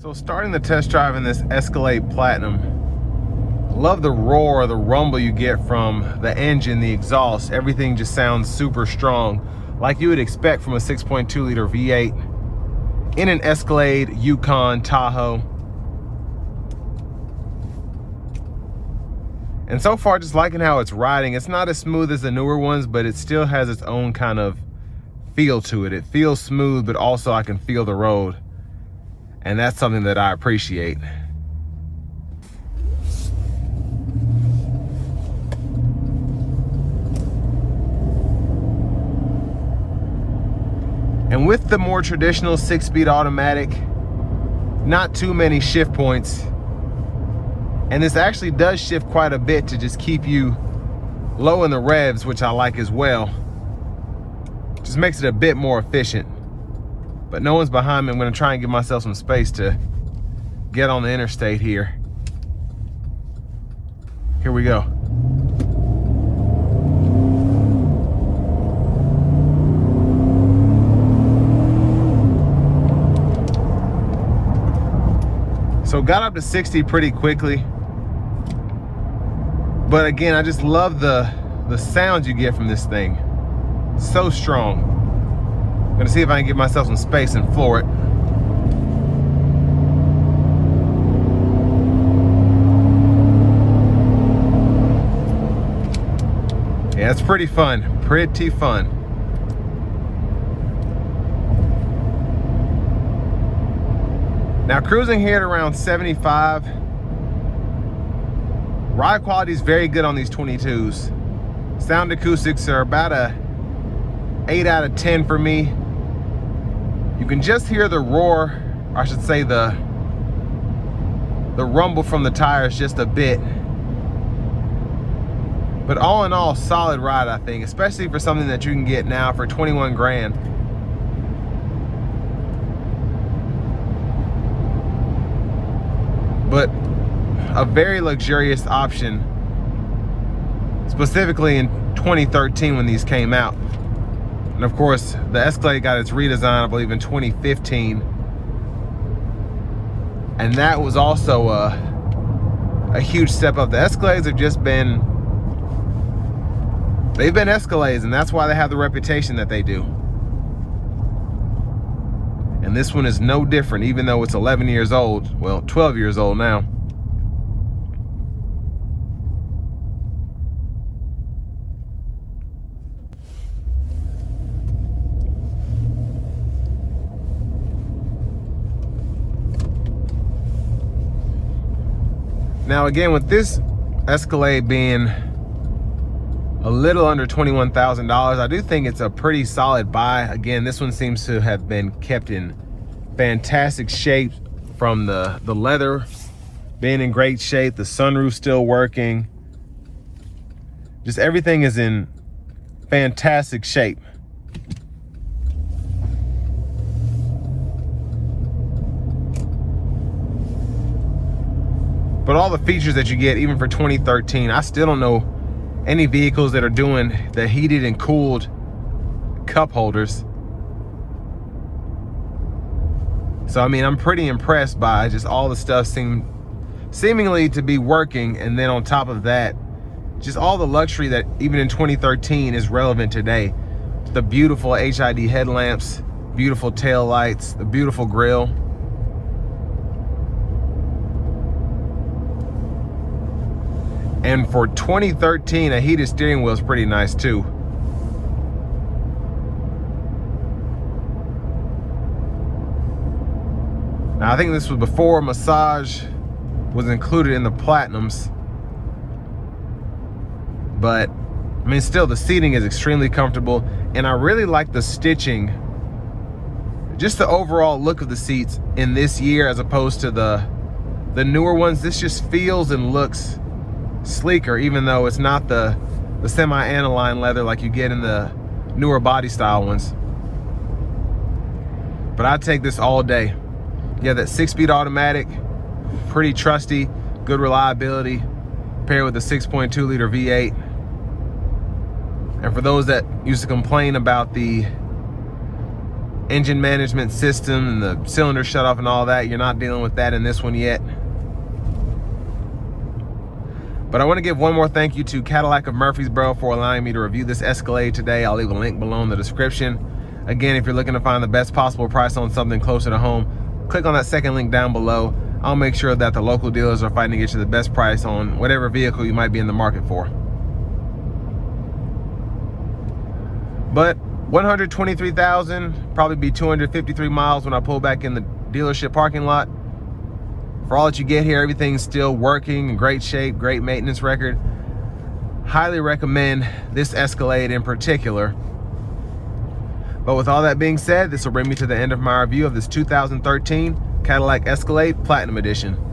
So starting the test drive in this Escalade Platinum, love the roar, the rumble you get from the engine, the exhaust. Everything just sounds super strong, like you would expect from a 6.2 liter V8 in an Escalade, Yukon, Tahoe. And so far, just liking how it's riding. It's not as smooth as the newer ones, but it still has its own kind of feel to it. It feels smooth, but also I can feel the road. And that's something that I appreciate. And with the more traditional 6-speed automatic, not too many shift points. And this actually does shift quite a bit to just keep you low in the revs, which I like as well. Just makes it a bit more efficient. But no one's behind me. I'm gonna try and give myself some space to get on the interstate here. Here we go. So got up to 60 pretty quickly. But again, I just love the sounds you get from this thing. So strong. I'm gonna see if I can give myself some space and floor it. Yeah, it's pretty fun, pretty fun. Now cruising here at around 75. Ride quality is very good on these 22s. Sound acoustics are about a 8 out of 10 for me. You can just hear the roar, or I should say the rumble from the tires just a bit. But all in all, solid ride, I think, especially for something that you can get now for 21 grand. But a very luxurious option, specifically in 2013 when these came out. And of course, the Escalade got its redesign, I believe, in 2015. And that was also a huge step up. The Escalades have just been, they've been Escalades, and that's why they have the reputation that they do. And this one is no different, even though it's 11 years old. Well, 12 years old now. Now again, with this Escalade being a little under $21,000, I do think it's a pretty solid buy. Again, this one seems to have been kept in fantastic shape, from the leather being in great shape, the sunroof still working. Just everything is in fantastic shape. But all the features that you get, even for 2013, I still don't know any vehicles that are doing the heated and cooled cup holders. So, I mean, I'm pretty impressed by just all the stuff seemingly to be working. And then on top of that, just all the luxury that even in 2013 is relevant today. The beautiful HID headlamps, beautiful tail lights, the beautiful grille. And for 2013, a heated steering wheel is pretty nice too. Now, I think this was before massage was included in the Platinums. But, I mean, still, the seating is extremely comfortable. And I really like the stitching. Just the overall look of the seats in this year as opposed to the newer ones. This just feels and looks sleeker, even though it's not the semi-aniline leather like you get in the newer body style ones. But I'd take this all day. Yeah, that 6-speed automatic, pretty trusty, good reliability, paired with a 6.2 liter V8. And for those that used to complain about the engine management system and the cylinder shut off and all that. You're not dealing with that in this one yet. But I want to give one more thank you to Cadillac of Murfreesboro for allowing me to review this Escalade today. I'll leave a link below in the description. Again, if you're looking to find the best possible price on something closer to home, click on that second link down below. I'll make sure that the local dealers are fighting to get you the best price on whatever vehicle you might be in the market for. But 123,000, probably be 253 miles when I pull back in the dealership parking lot. For all that you get here, everything's still working in great shape, great maintenance record. Highly recommend this Escalade in particular. But with all that being said, this will bring me to the end of my review of this 2013 Cadillac Escalade Platinum Edition.